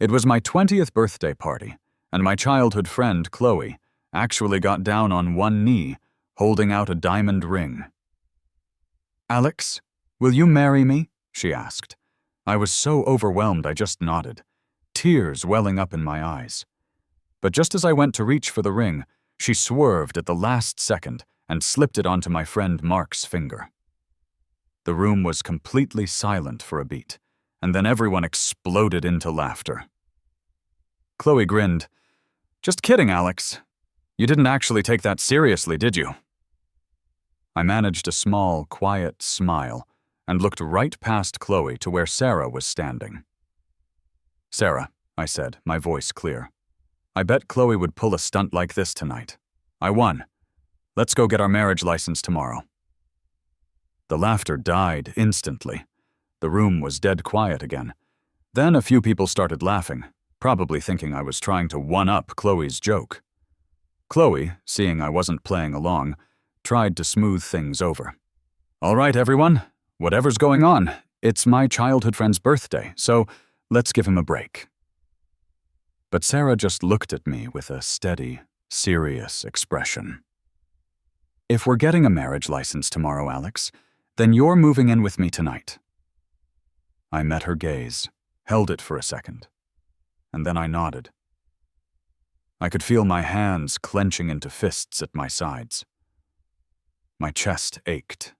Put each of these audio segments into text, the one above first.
It was my 20th birthday party, and my childhood friend, Chloe, actually got down on one knee, holding out a diamond ring. "Alex, will you marry me?" she asked. I was so overwhelmed I just nodded, tears welling up in my eyes. But just as I went to reach for the ring, she swerved at the last second and slipped it onto my friend Mark's finger. The room was completely silent for a beat, and then everyone exploded into laughter. Chloe grinned. "Just kidding, Alex. You didn't actually take that seriously, did you?" I managed a small, quiet smile and looked right past Chloe to where Sarah was standing. "Sarah," I said, my voice clear, "I bet Chloe would pull a stunt like this tonight. I won. Let's go get our marriage license tomorrow." The laughter died instantly. The room was dead quiet again. Then a few people started laughing, probably thinking I was trying to one-up Chloe's joke. Chloe, seeing I wasn't playing along, tried to smooth things over. "All right, everyone, whatever's going on, it's my childhood friend's birthday, so let's give him a break." But Sarah just looked at me with a steady, serious expression. "If we're getting a marriage license tomorrow, Alex, then you're moving in with me tonight." I met her gaze, held it for a second, and then I nodded. I could feel my hands clenching into fists at my sides. My chest ached.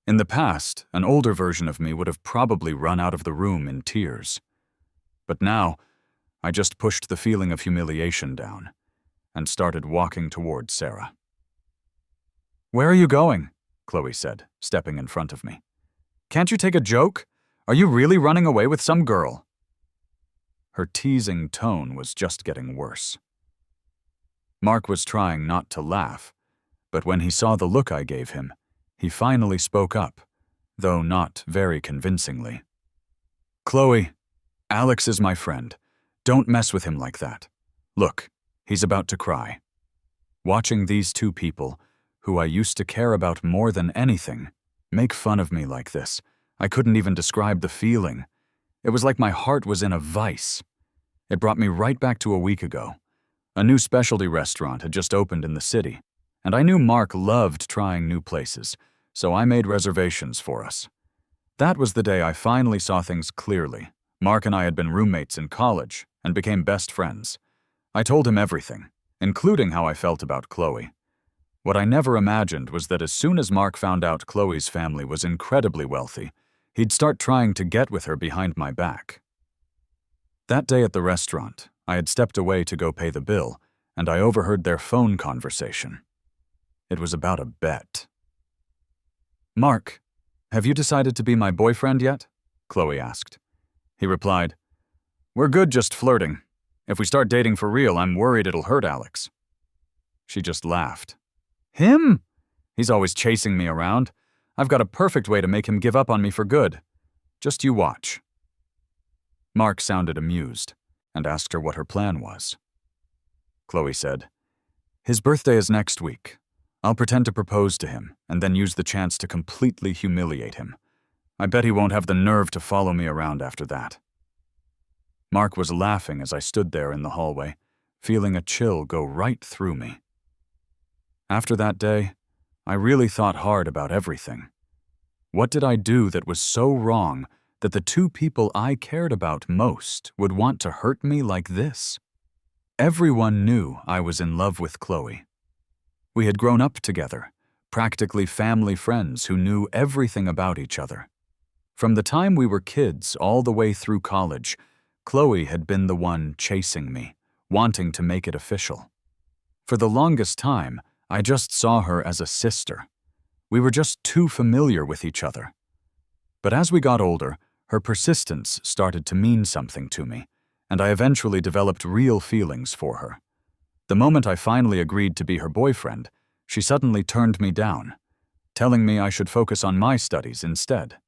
In the past, an older version of me would have probably run out of the room in tears. But now, I just pushed the feeling of humiliation down and started walking toward Sarah. "Where are you going?" Chloe said, stepping in front of me. "Can't you take a joke? Are you really running away with some girl?" Her teasing tone was just getting worse. Mark was trying not to laugh, but when he saw the look I gave him, he finally spoke up, though not very convincingly. "Chloe, Alex is my friend. Don't mess with him like that. Look, he's about to cry." Watching these two people, who I used to care about more than anything, make fun of me like this, I couldn't even describe the feeling. It was like my heart was in a vice. It brought me right back to a week ago. A new specialty restaurant had just opened in the city, and I knew Mark loved trying new places, so I made reservations for us. That was the day I finally saw things clearly. Mark and I had been roommates in college and became best friends. I told him everything, including how I felt about Chloe. What I never imagined was that as soon as Mark found out Chloe's family was incredibly wealthy, he'd start trying to get with her behind my back. That day at the restaurant, I had stepped away to go pay the bill, and I overheard their phone conversation. It was about a bet. "Mark, have you decided to be my boyfriend yet?" Chloe asked. He replied, "We're good just flirting. If we start dating for real, I'm worried it'll hurt Alex." She just laughed. "Him? He's always chasing me around. I've got a perfect way to make him give up on me for good. Just you watch." Mark sounded amused and asked her what her plan was. Chloe said, "His birthday is next week. I'll pretend to propose to him and then use the chance to completely humiliate him. I bet he won't have the nerve to follow me around after that." Mark was laughing as I stood there in the hallway, feeling a chill go right through me. After that day, I really thought hard about everything. What did I do that was so wrong that the two people I cared about most would want to hurt me like this? Everyone knew I was in love with Chloe. We had grown up together, practically family friends who knew everything about each other. From the time we were kids all the way through college, Chloe had been the one chasing me, wanting to make it official. For the longest time, I just saw her as a sister. We were just too familiar with each other. But as we got older, her persistence started to mean something to me, and I eventually developed real feelings for her. The moment I finally agreed to be her boyfriend, she suddenly turned me down, telling me I should focus on my studies instead.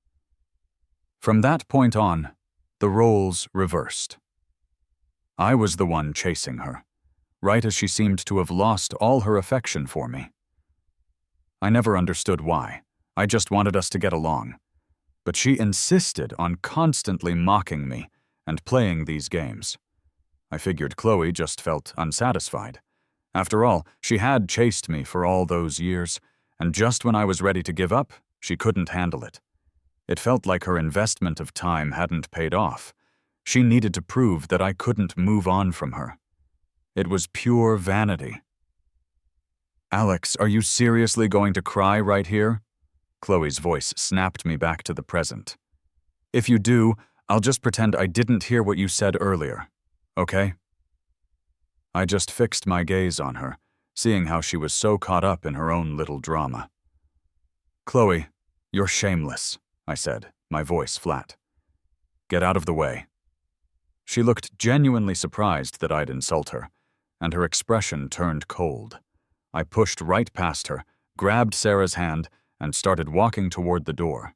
From that point on, the roles reversed. I was the one chasing her, right as she seemed to have lost all her affection for me. I never understood why. I just wanted us to get along. But she insisted on constantly mocking me and playing these games. I figured Chloe just felt unsatisfied. After all, she had chased me for all those years, and just when I was ready to give up, she couldn't handle it. It felt like her investment of time hadn't paid off. She needed to prove that I couldn't move on from her. It was pure vanity. "Alex, are you seriously going to cry right here?" Chloe's voice snapped me back to the present. "If you do, I'll just pretend I didn't hear what you said earlier, okay?" I just fixed my gaze on her, seeing how she was so caught up in her own little drama. "Chloe, you're shameless," I said, my voice flat. "Get out of the way." She looked genuinely surprised that I'd insult her, and her expression turned cold. I pushed right past her, grabbed Sarah's hand, and started walking toward the door.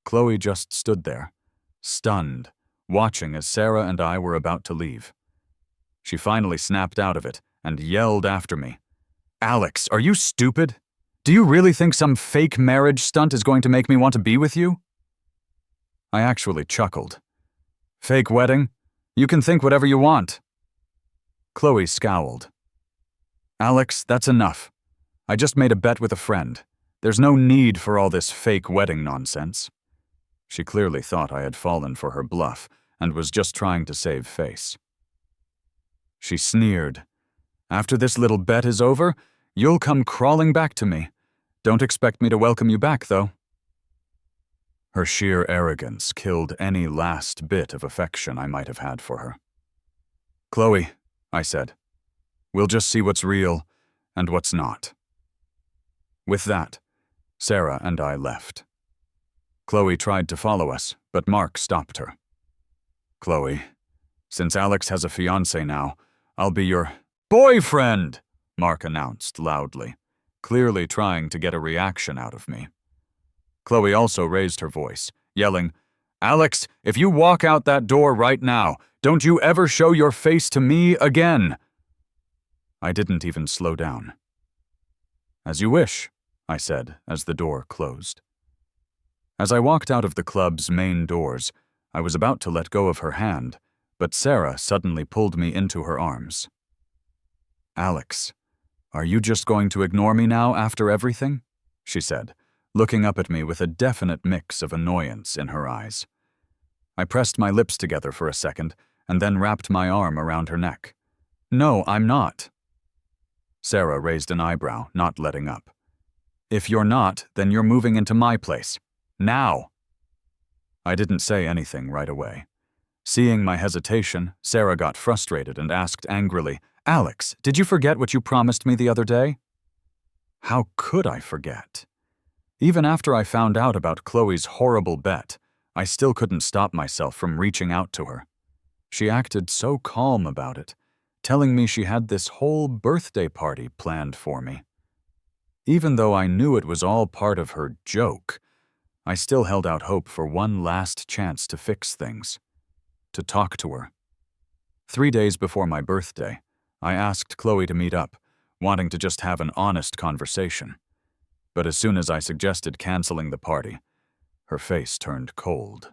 Chloe just stood there, stunned, watching as Sarah and I were about to leave. She finally snapped out of it and yelled after me, "Alex, are you stupid? Do you really think some fake marriage stunt is going to make me want to be with you?" I actually chuckled. "Fake wedding? You can think whatever you want." Chloe scowled. "Alex, that's enough. I just made a bet with a friend. There's no need for all this fake wedding nonsense." She clearly thought I had fallen for her bluff and was just trying to save face. She sneered. "After this little bet is over, you'll come crawling back to me. Don't expect me to welcome you back, though." Her sheer arrogance killed any last bit of affection I might have had for her. "Chloe," I said, "we'll just see what's real and what's not." With that, Sarah and I left. Chloe tried to follow us, but Mark stopped her. "Chloe, since Alex has a fiancé now, I'll be your boyfriend," Mark announced loudly, clearly trying to get a reaction out of me. Chloe also raised her voice, yelling, "Alex, if you walk out that door right now, don't you ever show your face to me again." I didn't even slow down. "As you wish," I said as the door closed. As I walked out of the club's main doors, I was about to let go of her hand, but Sarah suddenly pulled me into her arms. "Alex, are you just going to ignore me now after everything?" she said, looking up at me with a definite mix of annoyance in her eyes. I pressed my lips together for a second and then wrapped my arm around her neck. "No, I'm not." Sarah raised an eyebrow, not letting up. "If you're not, then you're moving into my place. Now." I didn't say anything right away. Seeing my hesitation, Sarah got frustrated and asked angrily, "Alex, did you forget what you promised me the other day?" How could I forget? Even after I found out about Chloe's horrible bet, I still couldn't stop myself from reaching out to her. She acted so calm about it, telling me she had this whole birthday party planned for me. Even though I knew it was all part of her joke, I still held out hope for one last chance to fix things, to talk to her. 3 days before my birthday, I asked Chloe to meet up, wanting to just have an honest conversation. But as soon as I suggested canceling the party, her face turned cold.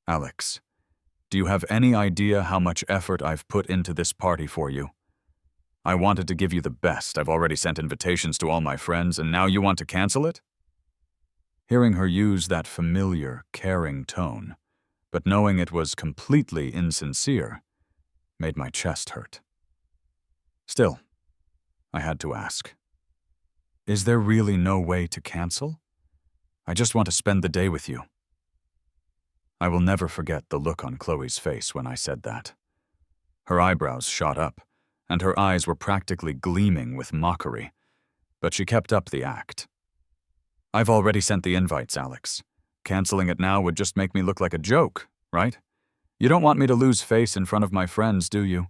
"Alex, do you have any idea how much effort I've put into this party for you? I wanted to give you the best. I've already sent invitations to all my friends, and now you want to cancel it?" Hearing her use that familiar, caring tone, but knowing it was completely insincere, made my chest hurt. Still, I had to ask, "Is there really no way to cancel? I just want to spend the day with you." I will never forget the look on Chloe's face when I said that. Her eyebrows shot up, and her eyes were practically gleaming with mockery, but she kept up the act. "I've already sent the invites, Alex. Canceling it now would just make me look like a joke, right? You don't want me to lose face in front of my friends, do you?"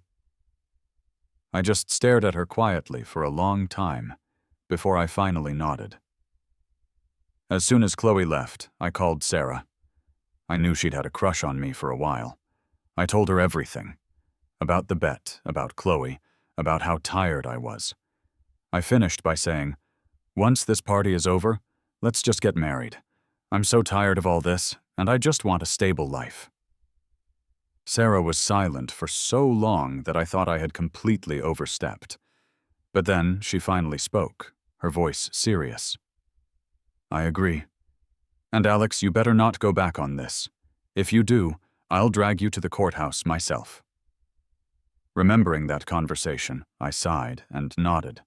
I just stared at her quietly for a long time before I finally nodded. As soon as Chloe left, I called Sarah. I knew she'd had a crush on me for a while. I told her everything. About the bet, about Chloe, about how tired I was. I finished by saying, "Once this party is over, let's just get married. I'm so tired of all this, and I just want a stable life." Sarah was silent for so long that I thought I had completely overstepped. But then she finally spoke, her voice serious. I agree. And Alex, you better not go back on this. If you do, I'll drag you to the courthouse myself. Remembering that conversation, I sighed and nodded.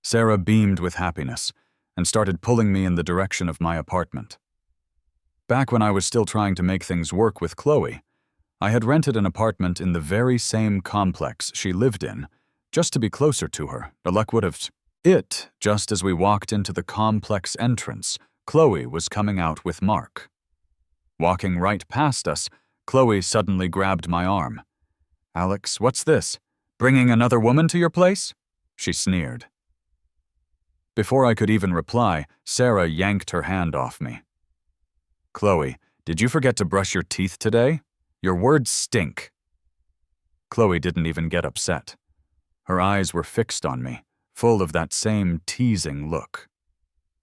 Sarah beamed with happiness and started pulling me in the direction of my apartment. Back when I was still trying to make things work with Chloe, I had rented an apartment in the very same complex she lived in, just to be closer to her. The luck would have... Just as we walked into the complex entrance, Chloe was coming out with Mark. Walking right past us, Chloe suddenly grabbed my arm. Alex, what's this? Bringing another woman to your place? She sneered. Before I could even reply, Sarah yanked her hand off me. Chloe, did you forget to brush your teeth today? Your words stink. Chloe didn't even get upset. Her eyes were fixed on me, full of that same teasing look.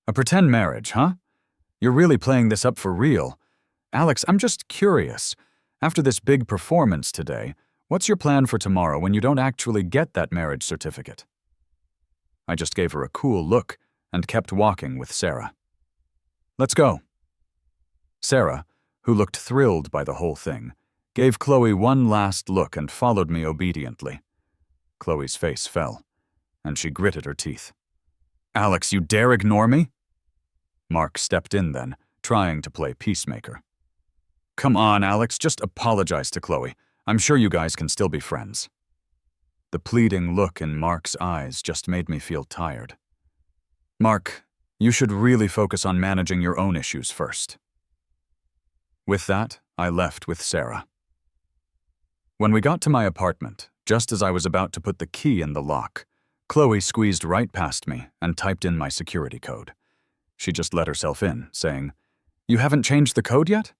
A pretend marriage, huh? You're really playing this up for real. Alex, I'm just curious. After this big performance today, what's your plan for tomorrow when you don't actually get that marriage certificate? I just gave her a cool look and kept walking with Sarah. Let's go. Sarah, who looked thrilled by the whole thing, gave Chloe one last look and followed me obediently. Chloe's face fell, and she gritted her teeth. Alex, you dare ignore me? Mark stepped in then, trying to play peacemaker. Come on, Alex, just apologize to Chloe. I'm sure you guys can still be friends. The pleading look in Mark's eyes just made me feel tired. Mark, you should really focus on managing your own issues first. With that, I left with Sarah. When we got to my apartment, just as I was about to put the key in the lock, Chloe squeezed right past me and typed in my security code. She just let herself in, saying, You haven't changed the code yet?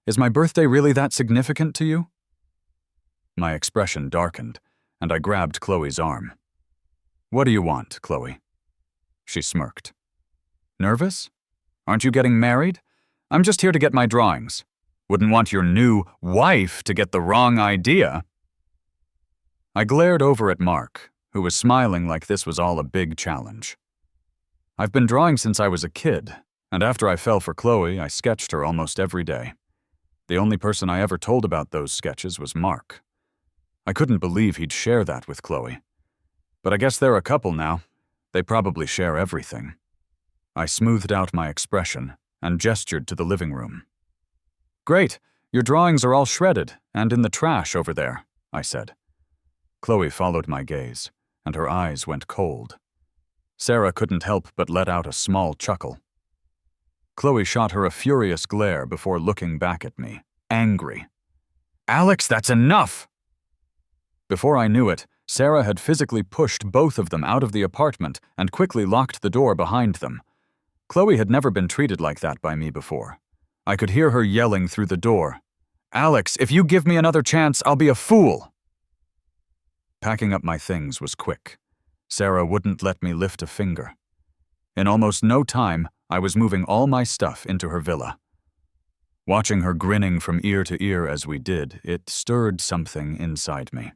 Is my birthday really that significant to you? My expression darkened, and I grabbed Chloe's arm. What do you want, Chloe? She smirked. Nervous? Aren't you getting married? I'm just here to get my drawings. Wouldn't want your new wife to get the wrong idea. I glared over at Mark, who was smiling like this was all a big challenge. I've been drawing since I was a kid, and after I fell for Chloe, I sketched her almost every day. The only person I ever told about those sketches was Mark. I couldn't believe he'd share that with Chloe. But I guess they're a couple now. They probably share everything. I smoothed out my expression and gestured to the living room. Great, your drawings are all shredded and in the trash over there, I said. Chloe followed my gaze, and her eyes went cold. Sarah couldn't help but let out a small chuckle. Chloe shot her a furious glare before looking back at me, angry. Alex, that's enough! Before I knew it, Sarah had physically pushed both of them out of the apartment and quickly locked the door behind them. Chloe had never been treated like that by me before. I could hear her yelling through the door, Alex, if you give me another chance, I'll be a fool! Packing up my things was quick. Sarah wouldn't let me lift a finger. In almost no time, I was moving all my stuff into her villa. Watching her grinning from ear to ear as we did, it stirred something inside me.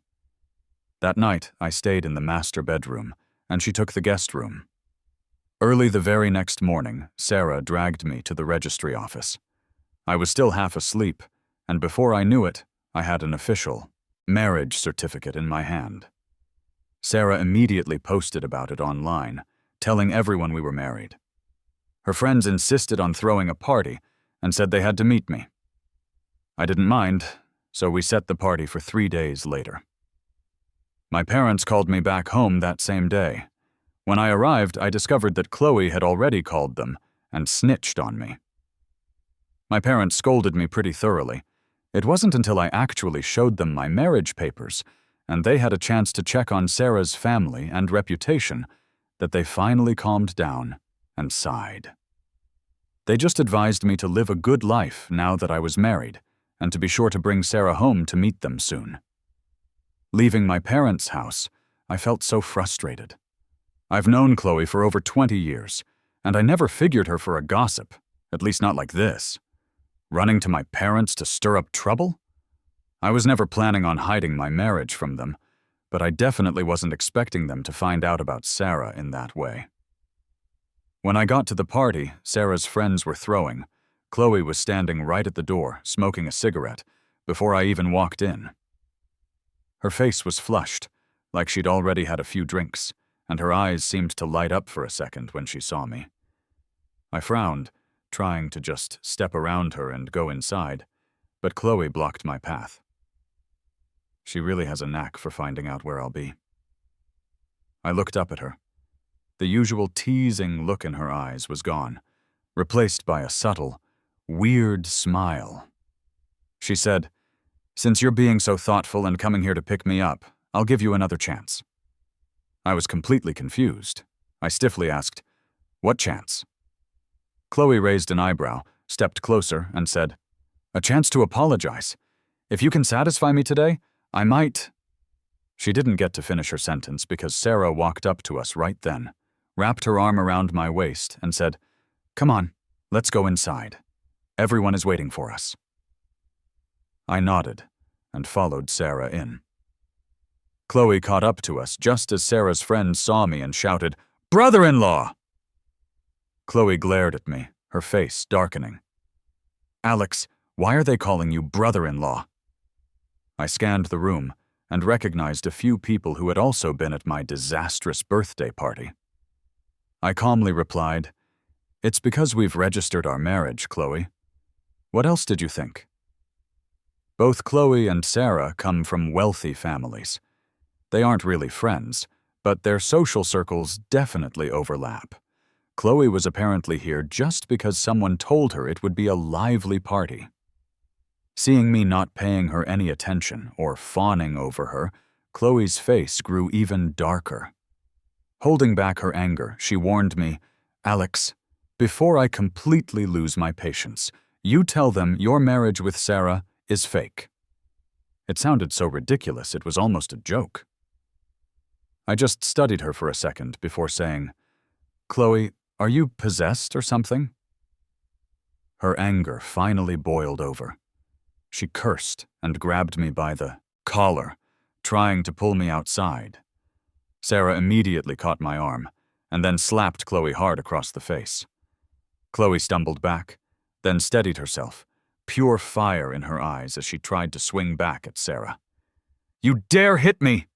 That night, I stayed in the master bedroom, and she took the guest room. Early the very next morning, Sarah dragged me to the registry office. I was still half asleep, and before I knew it, I had an official marriage certificate in my hand. Sarah immediately posted about it online, telling everyone we were married. Her friends insisted on throwing a party and said they had to meet me. I didn't mind, so we set the party for 3 days later. My parents called me back home that same day. When I arrived, I discovered that Chloe had already called them and snitched on me. My parents scolded me pretty thoroughly. It wasn't until I actually showed them my marriage papers, and they had a chance to check on Sarah's family and reputation, that they finally calmed down and sighed. They just advised me to live a good life now that I was married, and to be sure to bring Sarah home to meet them soon. Leaving my parents' house, I felt so frustrated. I've known Chloe for over 20 years, and I never figured her for a gossip, at least not like this. Running to my parents to stir up trouble? I was never planning on hiding my marriage from them, but I definitely wasn't expecting them to find out about Sarah in that way. When I got to the party Sarah's friends were throwing, Chloe was standing right at the door, smoking a cigarette, before I even walked in. Her face was flushed, like she'd already had a few drinks, and her eyes seemed to light up for a second when she saw me. I frowned, trying to just step around her and go inside, but Chloe blocked my path. She really has a knack for finding out where I'll be. I looked up at her. The usual teasing look in her eyes was gone, replaced by a subtle, weird smile. She said, "Since you're being so thoughtful and coming here to pick me up, I'll give you another chance." I was completely confused. I stiffly asked, "What chance?" Chloe raised an eyebrow, stepped closer, and said, "A chance to apologize. If you can satisfy me today, I might—" She didn't get to finish her sentence because Sarah walked up to us right then, wrapped her arm around my waist, and said, "Come on, let's go inside. Everyone is waiting for us." I nodded and followed Sarah in. Chloe caught up to us just as Sarah's friend saw me and shouted, "Brother-in-law!" Chloe glared at me, her face darkening. "Alex, why are they calling you brother-in-law?" I scanned the room and recognized a few people who had also been at my disastrous birthday party. I calmly replied, "It's because we've registered our marriage, Chloe. What else did you think?" Both Chloe and Sarah come from wealthy families. They aren't really friends, but their social circles definitely overlap. Chloe was apparently here just because someone told her it would be a lively party. Seeing me not paying her any attention or fawning over her, Chloe's face grew even darker. Holding back her anger, she warned me, "Alex, before I completely lose my patience, you tell them your marriage with Sarah is fake." It sounded so ridiculous it was almost a joke. I just studied her for a second before saying, "Chloe, are you possessed or something?" Her anger finally boiled over. She cursed and grabbed me by the collar, trying to pull me outside. Sarah immediately caught my arm, and then slapped Chloe hard across the face. Chloe stumbled back, then steadied herself, pure fire in her eyes as she tried to swing back at Sarah. "You dare hit me!"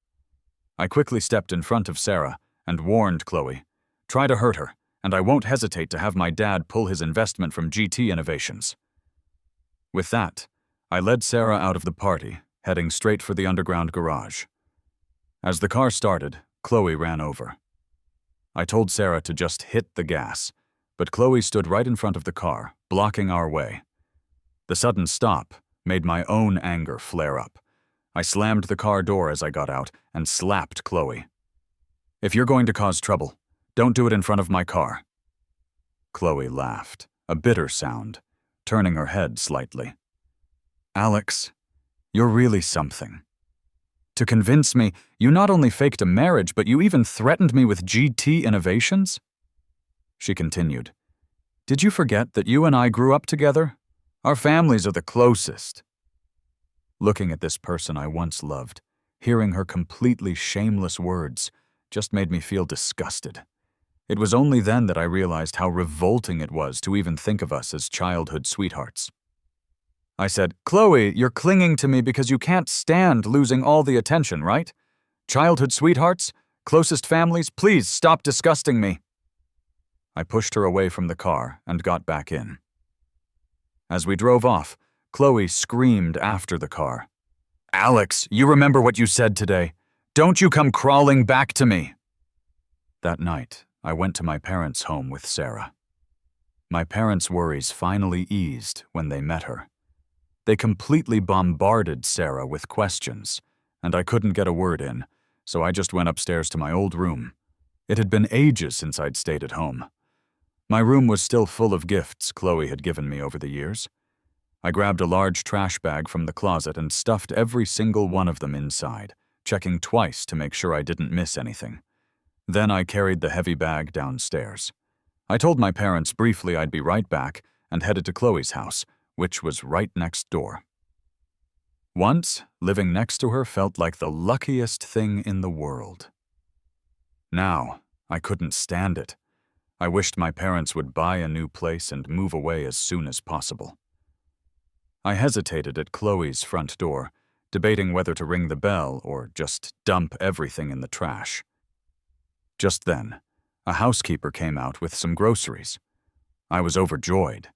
I quickly stepped in front of Sarah and warned Chloe, "Try to hurt her, and I won't hesitate to have my dad pull his investment from GT Innovations." With that, I led Sarah out of the party, heading straight for the underground garage. As the car started, Chloe ran over. I told Sarah to just hit the gas, but Chloe stood right in front of the car, blocking our way. The sudden stop made my own anger flare up. I slammed the car door as I got out and slapped Chloe. "If you're going to cause trouble, don't do it in front of my car." Chloe laughed, a bitter sound, turning her head slightly. "Alex, you're really something. To convince me, you not only faked a marriage, but you even threatened me with GT Innovations?" She continued, "Did you forget that you and I grew up together? Our families are the closest." Looking at this person I once loved, hearing her completely shameless words, just made me feel disgusted. It was only then that I realized how revolting it was to even think of us as childhood sweethearts. I said, "Chloe, you're clinging to me because you can't stand losing all the attention, right? Childhood sweethearts? Closest families? Please stop disgusting me." I pushed her away from the car and got back in. As we drove off, Chloe screamed after the car, "Alex, you remember what you said today? Don't you come crawling back to me." That night, I went to my parents' home with Sarah. My parents' worries finally eased when they met her. They completely bombarded Sarah with questions, and I couldn't get a word in, so I just went upstairs to my old room. It had been ages since I'd stayed at home. My room was still full of gifts Chloe had given me over the years. I grabbed a large trash bag from the closet and stuffed every single one of them inside, checking twice to make sure I didn't miss anything. Then I carried the heavy bag downstairs. I told my parents briefly I'd be right back and headed to Chloe's house, which was right next door. Once, living next to her felt like the luckiest thing in the world. Now, I couldn't stand it. I wished my parents would buy a new place and move away as soon as possible. I hesitated at Chloe's front door, debating whether to ring the bell or just dump everything in the trash. Just then, a housekeeper came out with some groceries. I was overjoyed.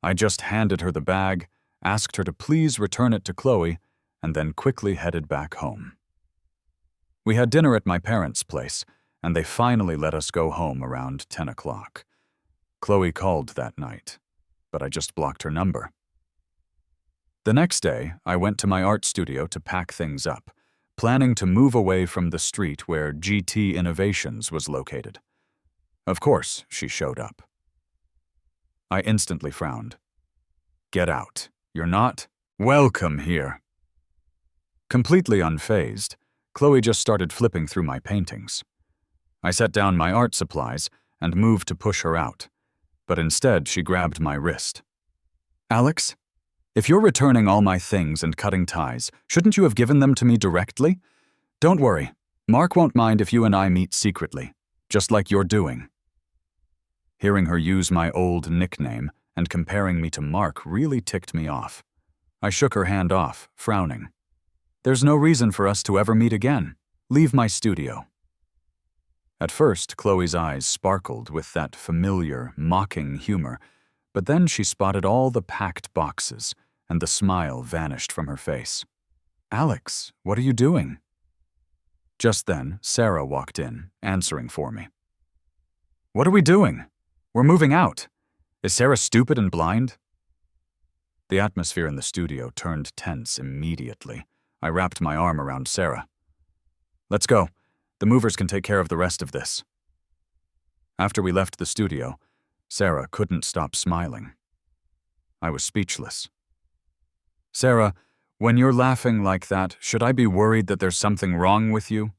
I just handed her the bag, asked her to please return it to Chloe, and then quickly headed back home. We had dinner at my parents' place, and they finally let us go home around 10 o'clock. Chloe called that night, but I just blocked her number. The next day, I went to my art studio to pack things up, planning to move away from the street where GT Innovations was located. Of course, she showed up. I instantly frowned. Get out. You're not welcome here. Completely unfazed, Chloe just started flipping through my paintings. I set down my art supplies and moved to push her out, but instead she grabbed my wrist. Alex, if you're returning all my things and cutting ties, shouldn't you have given them to me directly? Don't worry, Mark won't mind if you and I meet secretly, just like you're doing. Hearing her use my old nickname and comparing me to Mark really ticked me off. I shook her hand off, frowning. There's no reason for us to ever meet again. Leave my studio. At first, Chloe's eyes sparkled with that familiar, mocking humor, but then she spotted all the packed boxes, and the smile vanished from her face. Alex, what are you doing? Just then, Sarah walked in, answering for me. What are we doing? We're moving out. Is Sarah stupid and blind? The atmosphere in the studio turned tense immediately. I wrapped my arm around Sarah. Let's go. The movers can take care of the rest of this. After we left the studio, Sarah couldn't stop smiling. I was speechless. Sarah, when you're laughing like that, should I be worried that there's something wrong with you?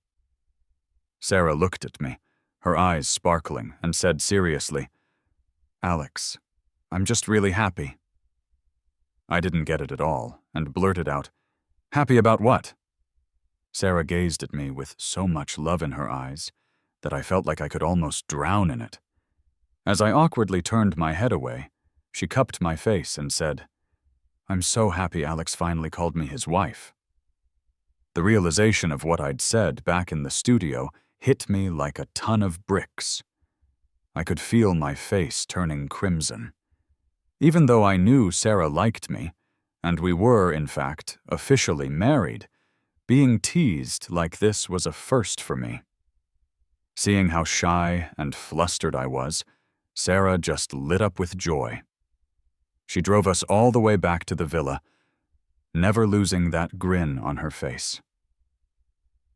Sarah looked at me, her eyes sparkling, and said seriously, Alex, I'm just really happy. I didn't get it at all, and blurted out, Happy about what? Sarah gazed at me with so much love in her eyes that I felt like I could almost drown in it. As I awkwardly turned my head away, she cupped my face and said, I'm so happy Alex finally called me his wife. The realization of what I'd said back in the studio hit me like a ton of bricks. I could feel my face turning crimson. Even though I knew Sarah liked me, and we were, in fact, officially married, being teased like this was a first for me. Seeing how shy and flustered I was, Sarah just lit up with joy. She drove us all the way back to the villa, never losing that grin on her face.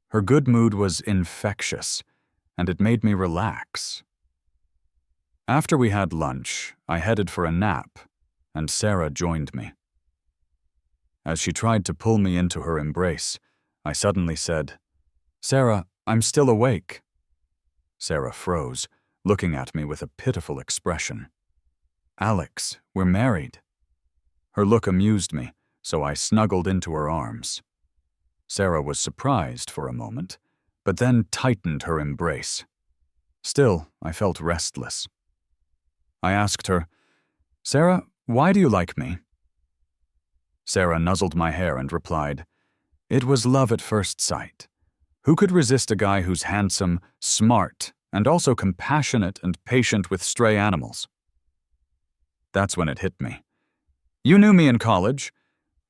Her good mood was infectious, and it made me relax. After we had lunch, I headed for a nap, and Sarah joined me. As she tried to pull me into her embrace, I suddenly said, Sarah, I'm still awake. Sarah froze, looking at me with a pitiful expression. Alex, we're married. Her look amused me, so I snuggled into her arms. Sarah was surprised for a moment, but then tightened her embrace. Still, I felt restless. I asked her, Sarah, why do you like me? Sarah nuzzled my hair and replied, It was love at first sight. Who could resist a guy who's handsome, smart, and also compassionate and patient with stray animals? That's when it hit me. You knew me in college.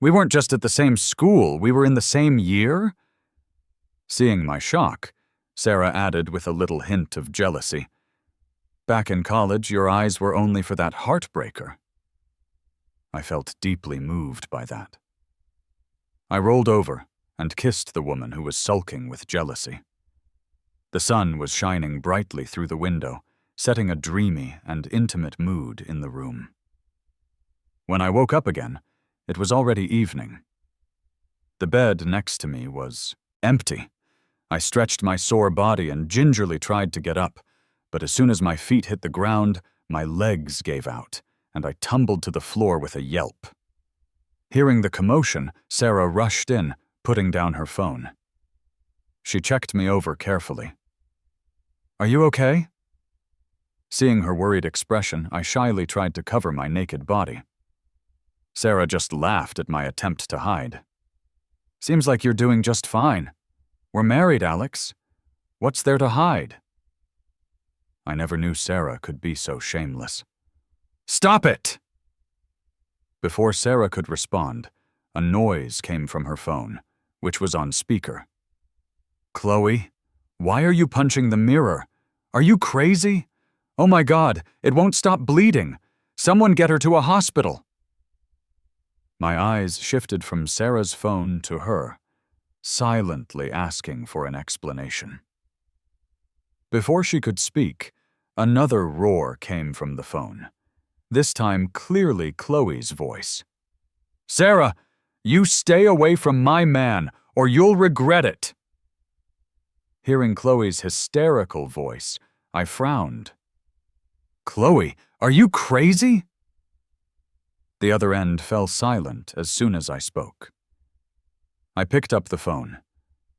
We weren't just at the same school, we were in the same year? Seeing my shock, Sarah added with a little hint of jealousy, Back in college, your eyes were only for that heartbreaker. I felt deeply moved by that. I rolled over and kissed the woman who was sulking with jealousy. The sun was shining brightly through the window, setting a dreamy and intimate mood in the room. When I woke up again, it was already evening. The bed next to me was empty. I stretched my sore body and gingerly tried to get up, but as soon as my feet hit the ground, my legs gave out, and I tumbled to the floor with a yelp. Hearing the commotion, Sarah rushed in, putting down her phone. She checked me over carefully. "Are you okay?" Seeing her worried expression, I shyly tried to cover my naked body. Sarah just laughed at my attempt to hide. "Seems like you're doing just fine. We're married, Alex. What's there to hide?" I never knew Sarah could be so shameless. "Stop it!" Before Sarah could respond, a noise came from her phone, which was on speaker. "Chloe, why are you punching the mirror? Are you crazy? Oh my God, it won't stop bleeding. Someone get her to a hospital." My eyes shifted from Sarah's phone to her, silently asking for an explanation. Before she could speak, another roar came from the phone, this time clearly Chloe's voice. "Sarah, you stay away from my man, or you'll regret it." Hearing Chloe's hysterical voice, I frowned. "Chloe, are you crazy?" The other end fell silent as soon as I spoke. I picked up the phone,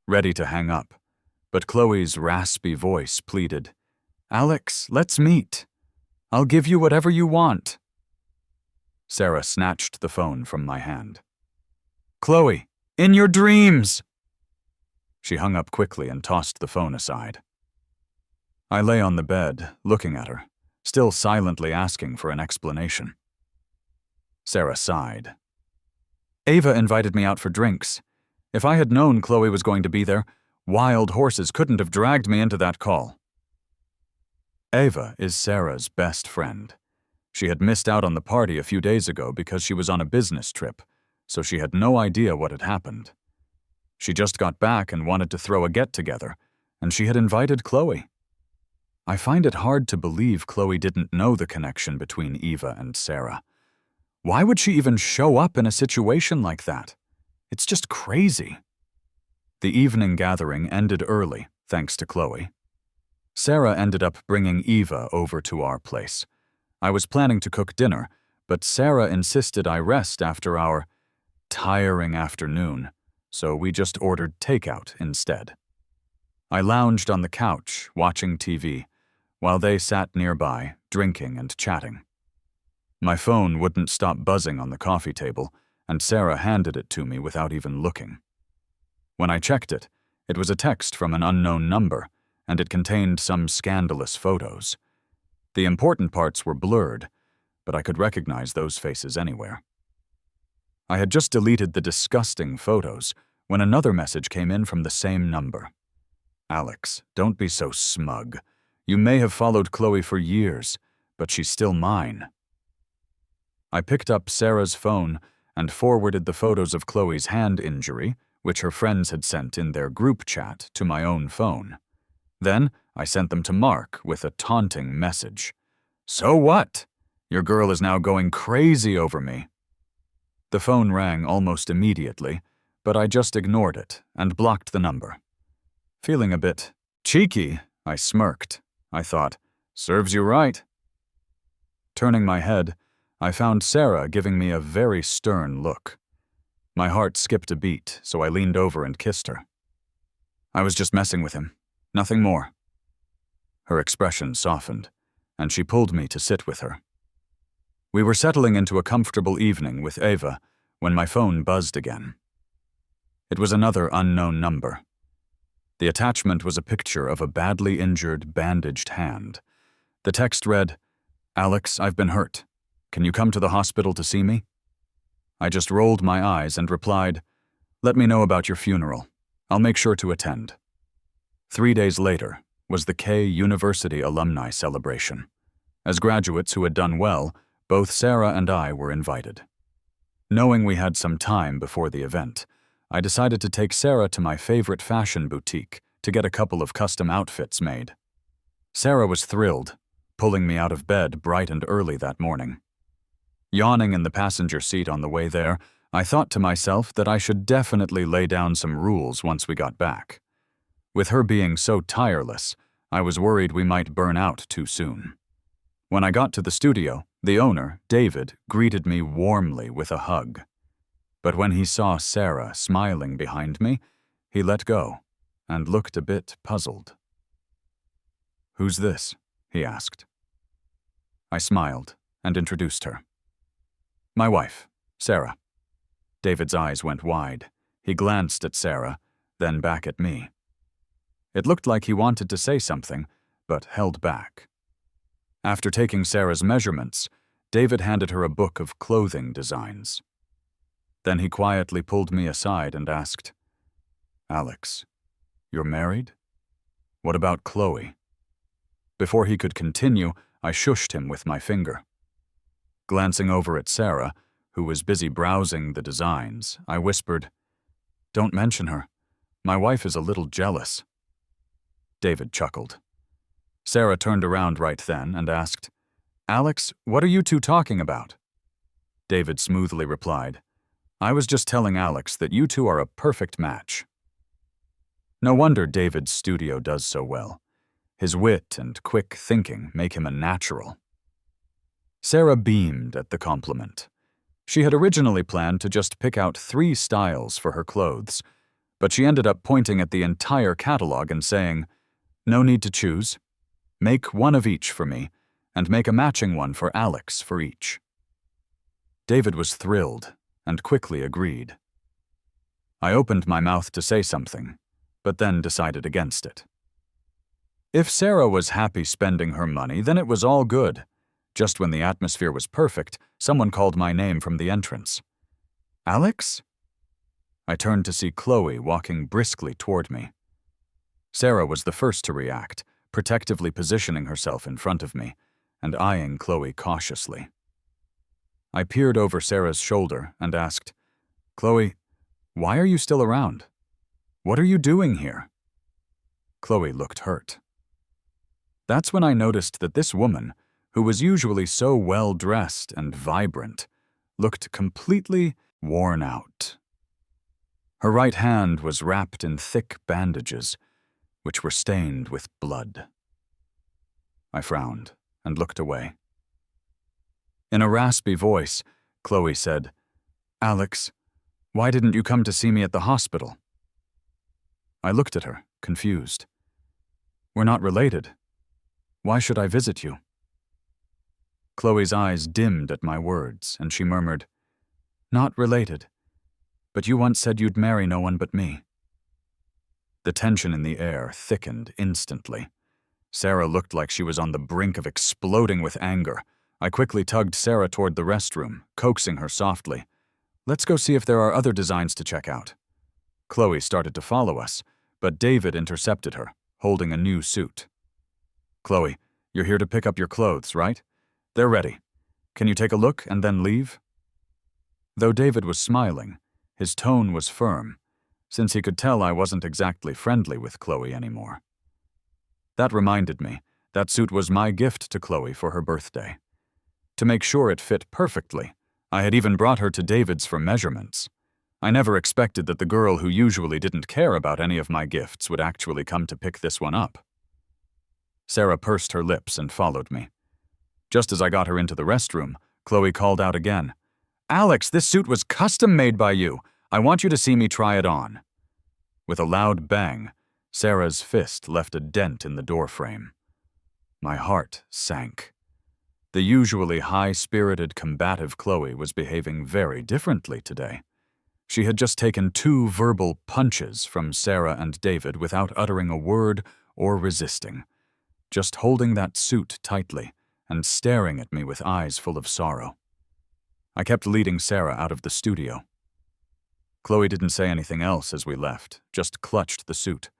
ready to hang up, but Chloe's raspy voice pleaded, "Alex, let's meet. I'll give you whatever you want." Sarah snatched the phone from my hand. "Chloe, in your dreams!" She hung up quickly and tossed the phone aside. I lay on the bed, looking at her, still silently asking for an explanation. Sarah sighed. "Ava invited me out for drinks. If I had known Chloe was going to be there, wild horses couldn't have dragged me into that call." Ava is Sarah's best friend. She had missed out on the party a few days ago because she was on a business trip, so she had no idea what had happened. She just got back and wanted to throw a get-together, and she had invited Chloe. I find it hard to believe Chloe didn't know the connection between Eva and Sarah. Why would she even show up in a situation like that? It's just crazy. The evening gathering ended early, thanks to Chloe. Sarah ended up bringing Eva over to our place. I was planning to cook dinner, but Sarah insisted I rest after our tiring afternoon, so we just ordered takeout instead. I lounged on the couch, watching TV, while they sat nearby, drinking and chatting. My phone wouldn't stop buzzing on the coffee table, and Sarah handed it to me without even looking. When I checked it, it was a text from an unknown number, and it contained some scandalous photos. The important parts were blurred, but I could recognize those faces anywhere. I had just deleted the disgusting photos when another message came in from the same number. "Alex, don't be so smug. You may have followed Chloe for years, but she's still mine." I picked up Sarah's phone and forwarded the photos of Chloe's hand injury, which her friends had sent in their group chat, to my own phone. Then I sent them to Mark with a taunting message. "So what? Your girl is now going crazy over me." The phone rang almost immediately, but I just ignored it and blocked the number. Feeling a bit cheeky, I smirked. I thought, serves you right. Turning my head, I found Sarah giving me a very stern look. My heart skipped a beat, so I leaned over and kissed her. "I was just messing with him. Nothing more." Her expression softened, and she pulled me to sit with her. We were settling into a comfortable evening with Ava when my phone buzzed again. It was another unknown number. The attachment was a picture of a badly injured, bandaged hand. The text read, "Alex, I've been hurt. Can you come to the hospital to see me?" I just rolled my eyes and replied, "Let me know about your funeral. I'll make sure to attend." 3 days later was the K University alumni celebration. As graduates who had done well, both Sarah and I were invited. Knowing we had some time before the event, I decided to take Sarah to my favorite fashion boutique to get a couple of custom outfits made. Sarah was thrilled, pulling me out of bed bright and early that morning. Yawning in the passenger seat on the way there, I thought to myself that I should definitely lay down some rules once we got back. With her being so tireless, I was worried we might burn out too soon. When I got to the studio, the owner, David, greeted me warmly with a hug. But when he saw Sarah smiling behind me, he let go and looked a bit puzzled. "Who's this?" he asked. I smiled and introduced her. "My wife, Sarah." David's eyes went wide. He glanced at Sarah, then back at me. It looked like he wanted to say something, but held back. After taking Sarah's measurements, David handed her a book of clothing designs. Then he quietly pulled me aside and asked, "Alex, you're married? What about Chloe?" Before he could continue, I shushed him with my finger. Glancing over at Sarah, who was busy browsing the designs, I whispered, "Don't mention her. My wife is a little jealous." David chuckled. Sarah turned around right then and asked, "Alex, what are you two talking about?" David smoothly replied, "I was just telling Alex that you two are a perfect match." No wonder David's studio does so well. His wit and quick thinking make him a natural. Sarah beamed at the compliment. She had originally planned to just pick out 3 styles for her clothes, but she ended up pointing at the entire catalog and saying, "No need to choose. Make one of each for me, and make a matching one for Alex for each." David was thrilled and quickly agreed. I opened my mouth to say something, but then decided against it. If Sarah was happy spending her money, then it was all good. Just when the atmosphere was perfect, someone called my name from the entrance. "Alex?" I turned to see Chloe walking briskly toward me. Sarah was the first to react, protectively positioning herself in front of me, and eyeing Chloe cautiously. I peered over Sarah's shoulder and asked, "Chloe, why are you still around? What are you doing here?" Chloe looked hurt. That's when I noticed that this woman, who was usually so well-dressed and vibrant, looked completely worn out. Her right hand was wrapped in thick bandages, which were stained with blood. I frowned and looked away. In a raspy voice, Chloe said, "Alex, why didn't you come to see me at the hospital?" I looked at her, confused. "We're not related. Why should I visit you?" Chloe's eyes dimmed at my words, and she murmured, "Not related, but you once said you'd marry no one but me." The tension in the air thickened instantly. Sarah looked like she was on the brink of exploding with anger. I quickly tugged Sarah toward the restroom, coaxing her softly. "Let's go see if there are other designs to check out." Chloe started to follow us, but David intercepted her, holding a new suit. "Chloe, you're here to pick up your clothes, right? They're ready. Can you take a look and then leave?" Though David was smiling, his tone was firm, since he could tell I wasn't exactly friendly with Chloe anymore. That reminded me that suit was my gift to Chloe for her birthday. To make sure it fit perfectly, I had even brought her to David's for measurements. I never expected that the girl who usually didn't care about any of my gifts would actually come to pick this one up. Sarah pursed her lips and followed me. Just as I got her into the restroom, Chloe called out again, "Alex, this suit was custom-made by you. I want you to see me try it on." With a loud bang, Sarah's fist left a dent in the doorframe. My heart sank. The usually high-spirited, combative Chloe was behaving very differently today. She had just taken 2 verbal punches from Sarah and David without uttering a word or resisting, just holding that suit tightly and staring at me with eyes full of sorrow. I kept leading Sarah out of the studio. Chloe didn't say anything else as we left, just clutched the suit.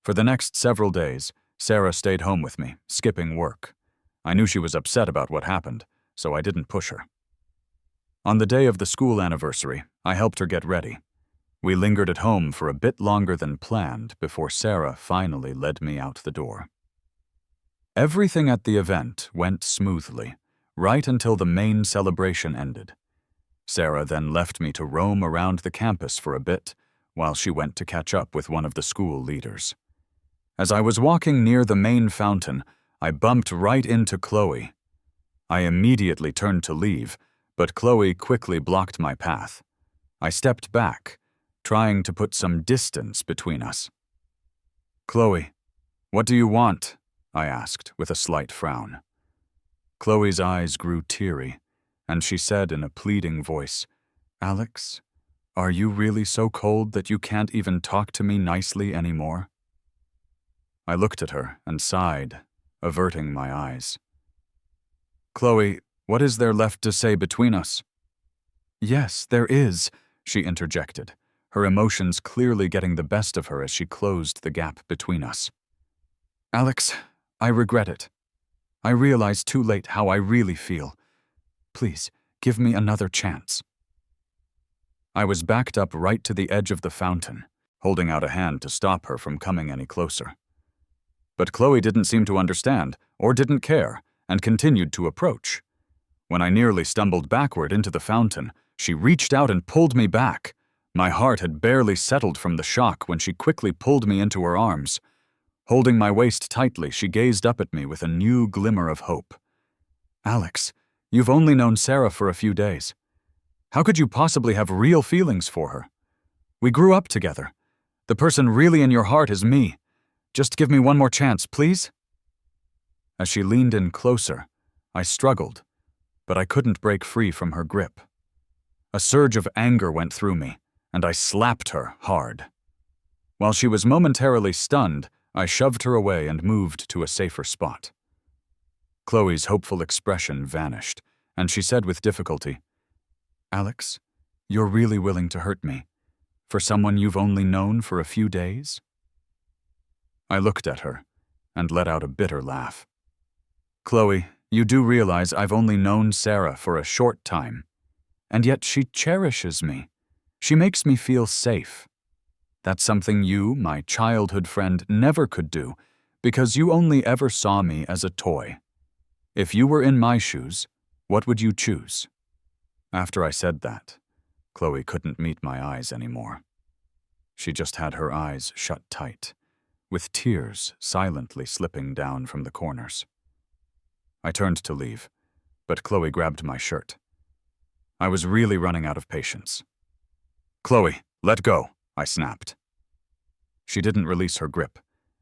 For the next several days, Sarah stayed home with me, skipping work. I knew she was upset about what happened, so I didn't push her. On the day of the school anniversary, I helped her get ready. We lingered at home for a bit longer than planned before Sarah finally led me out the door. Everything at the event went smoothly, right until the main celebration ended. Sarah then left me to roam around the campus for a bit while she went to catch up with one of the school leaders. As I was walking near the main fountain, I bumped right into Chloe. I immediately turned to leave, but Chloe quickly blocked my path. I stepped back, trying to put some distance between us. "Chloe, what do you want?" I asked with a slight frown. Chloe's eyes grew teary, and she said in a pleading voice, "Alex, are you really so cold that you can't even talk to me nicely anymore?" I looked at her and sighed, averting my eyes. "Chloe, what is there left to say between us?" "Yes, there is," she interjected, her emotions clearly getting the best of her as she closed the gap between us. "Alex, I regret it. I realize too late how I really feel. Please, give me another chance." I was backed up right to the edge of the fountain, holding out a hand to stop her from coming any closer. But Chloe didn't seem to understand, or didn't care, and continued to approach. When I nearly stumbled backward into the fountain, she reached out and pulled me back. My heart had barely settled from the shock when she quickly pulled me into her arms. Holding my waist tightly, she gazed up at me with a new glimmer of hope. "Alex, you've only known Sarah for a few days. How could you possibly have real feelings for her? We grew up together. The person really in your heart is me. Just give me one more chance, please?" As she leaned in closer, I struggled, but I couldn't break free from her grip. A surge of anger went through me, and I slapped her hard. While she was momentarily stunned, I shoved her away and moved to a safer spot. Chloe's hopeful expression vanished, and she said with difficulty, "Alex, you're really willing to hurt me, for someone you've only known for a few days?" I looked at her and let out a bitter laugh. "Chloe, you do realize I've only known Sarah for a short time, and yet she cherishes me. She makes me feel safe. That's something you, my childhood friend, never could do, because you only ever saw me as a toy. If you were in my shoes, what would you choose?" After I said that, Chloe couldn't meet my eyes anymore. She just had her eyes shut tight, with tears silently slipping down from the corners. I turned to leave, but Chloe grabbed my shirt. I was really running out of patience. "Chloe, let go," I snapped. She didn't release her grip,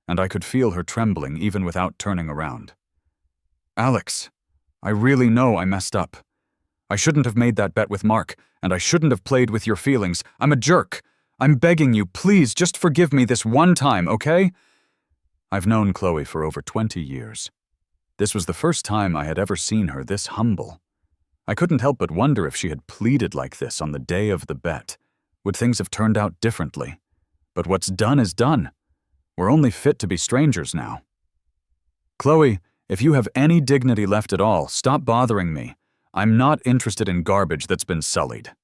and I could feel her trembling even without turning around. "Alex, I really know I messed up. I shouldn't have made that bet with Mark, and I shouldn't have played with your feelings. I'm a jerk. I'm begging you, please just forgive me this one time, okay?" I've known Chloe for over 20 years. This was the first time I had ever seen her this humble. I couldn't help but wonder if she had pleaded like this on the day of the bet. Would things have turned out differently? But what's done is done. We're only fit to be strangers now. "Chloe, if you have any dignity left at all, stop bothering me. I'm not interested in garbage that's been sullied."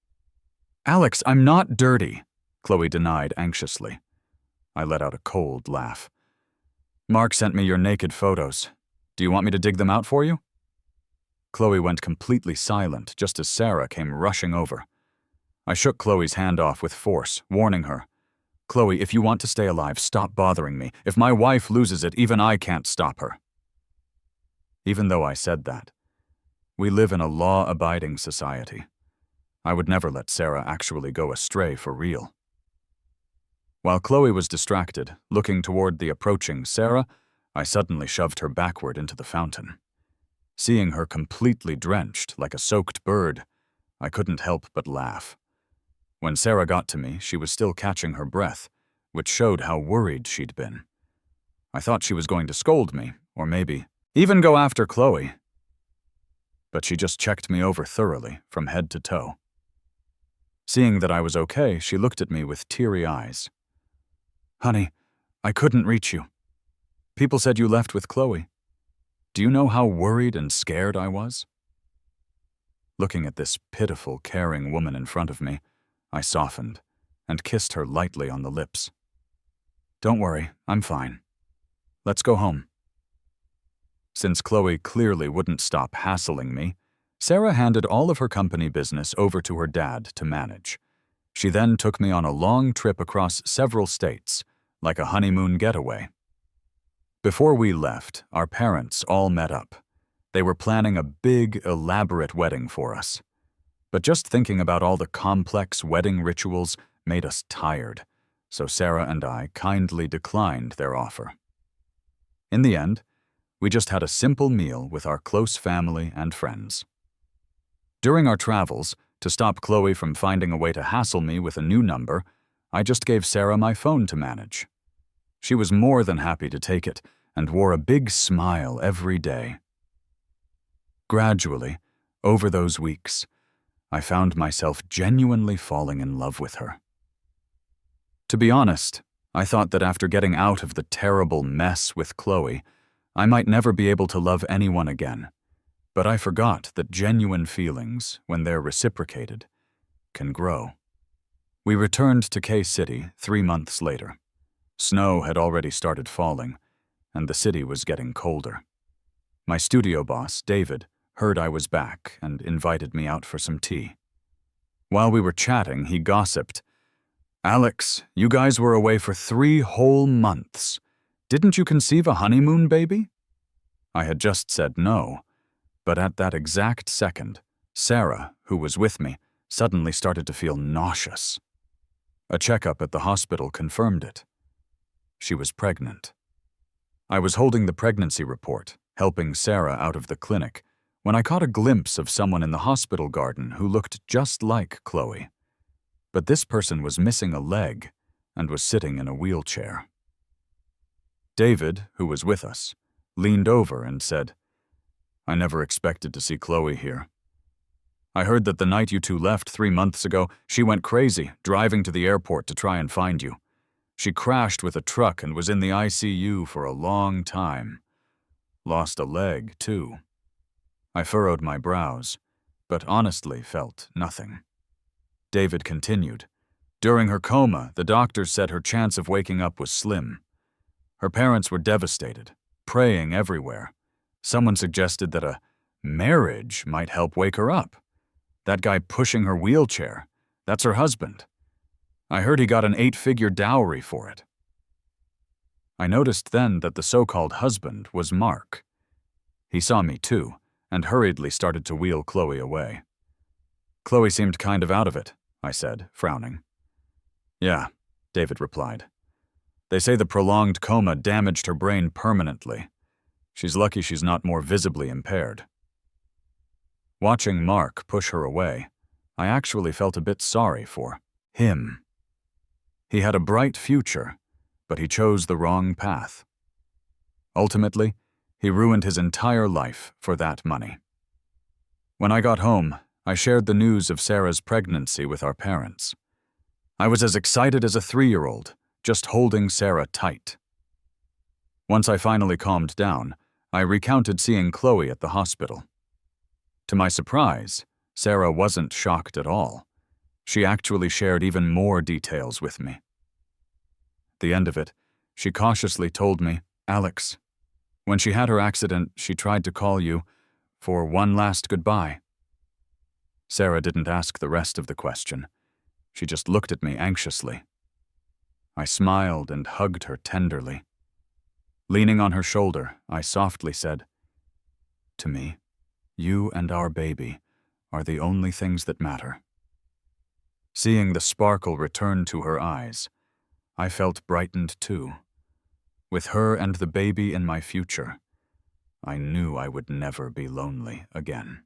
"Alex, I'm not dirty," Chloe denied anxiously. I let out a cold laugh. "Mark sent me your naked photos. Do you want me to dig them out for you?" Chloe went completely silent just as Sarah came rushing over. I shook Chloe's hand off with force, warning her, "Chloe, if you want to stay alive, stop bothering me. If my wife loses it, even I can't stop her." Even though I said that, we live in a law-abiding society. I would never let Sarah actually go astray for real. While Chloe was distracted, looking toward the approaching Sarah, I suddenly shoved her backward into the fountain. Seeing her completely drenched, like a soaked bird, I couldn't help but laugh. When Sarah got to me, she was still catching her breath, which showed how worried she'd been. I thought she was going to scold me, or maybe even go after Chloe. But she just checked me over thoroughly, from head to toe. Seeing that I was okay, she looked at me with teary eyes. "Honey, I couldn't reach you. People said you left with Chloe. Do you know how worried and scared I was?" Looking at this pitiful, caring woman in front of me, I softened and kissed her lightly on the lips. "Don't worry, I'm fine. Let's go home." Since Chloe clearly wouldn't stop hassling me, Sarah handed all of her company business over to her dad to manage. She then took me on a long trip across several states, like a honeymoon getaway. Before we left, our parents all met up. They were planning a big, elaborate wedding for us. But just thinking about all the complex wedding rituals made us tired, so Sarah and I kindly declined their offer. In the end, we just had a simple meal with our close family and friends. During our travels, to stop Chloe from finding a way to hassle me with a new number, I just gave Sarah my phone to manage. She was more than happy to take it and wore a big smile every day. Gradually, over those weeks, I found myself genuinely falling in love with her. To be honest, I thought that after getting out of the terrible mess with Chloe, I might never be able to love anyone again. But I forgot that genuine feelings, when they're reciprocated, can grow. We returned to K-City 3 months later. Snow had already started falling, and the city was getting colder. My studio boss, David, heard I was back and invited me out for some tea. While we were chatting, he gossiped, "Alex, you guys were away for 3 whole months. Didn't you conceive a honeymoon baby?" I had just said no, but at that exact second, Sarah, who was with me, suddenly started to feel nauseous. A checkup at the hospital confirmed it. She was pregnant. I was holding the pregnancy report, helping Sarah out of the clinic, when I caught a glimpse of someone in the hospital garden who looked just like Chloe. But this person was missing a leg and was sitting in a wheelchair. David, who was with us, leaned over and said, "I never expected to see Chloe here. I heard that the night you two left 3 months ago, she went crazy, driving to the airport to try and find you. She crashed with a truck and was in the ICU for a long time. Lost a leg, too." I furrowed my brows, but honestly felt nothing. David continued, "During her coma, the doctors said her chance of waking up was slim. Her parents were devastated, praying everywhere. Someone suggested that a marriage might help wake her up. That guy pushing her wheelchair, that's her husband. I heard he got an 8-figure dowry for it." I noticed then that the so-called husband was Mark. He saw me too, and hurriedly started to wheel Chloe away. "Chloe seemed kind of out of it," I said, frowning. "Yeah," David replied. "They say the prolonged coma damaged her brain permanently. She's lucky she's not more visibly impaired." Watching Mark push her away, I actually felt a bit sorry for him. He had a bright future, but he chose the wrong path. Ultimately, he ruined his entire life for that money. When I got home, I shared the news of Sarah's pregnancy with our parents. I was as excited as a 3-year-old, just holding Sarah tight. Once I finally calmed down, I recounted seeing Chloe at the hospital. To my surprise, Sarah wasn't shocked at all. She actually shared even more details with me. At the end of it, she cautiously told me, "Alex, when she had her accident, she tried to call you for one last goodbye." Sarah didn't ask the rest of the question. She just looked at me anxiously. I smiled and hugged her tenderly. Leaning on her shoulder, I softly said, "To me, you and our baby are the only things that matter." Seeing the sparkle return to her eyes, I felt brightened too. With her and the baby in my future, I knew I would never be lonely again.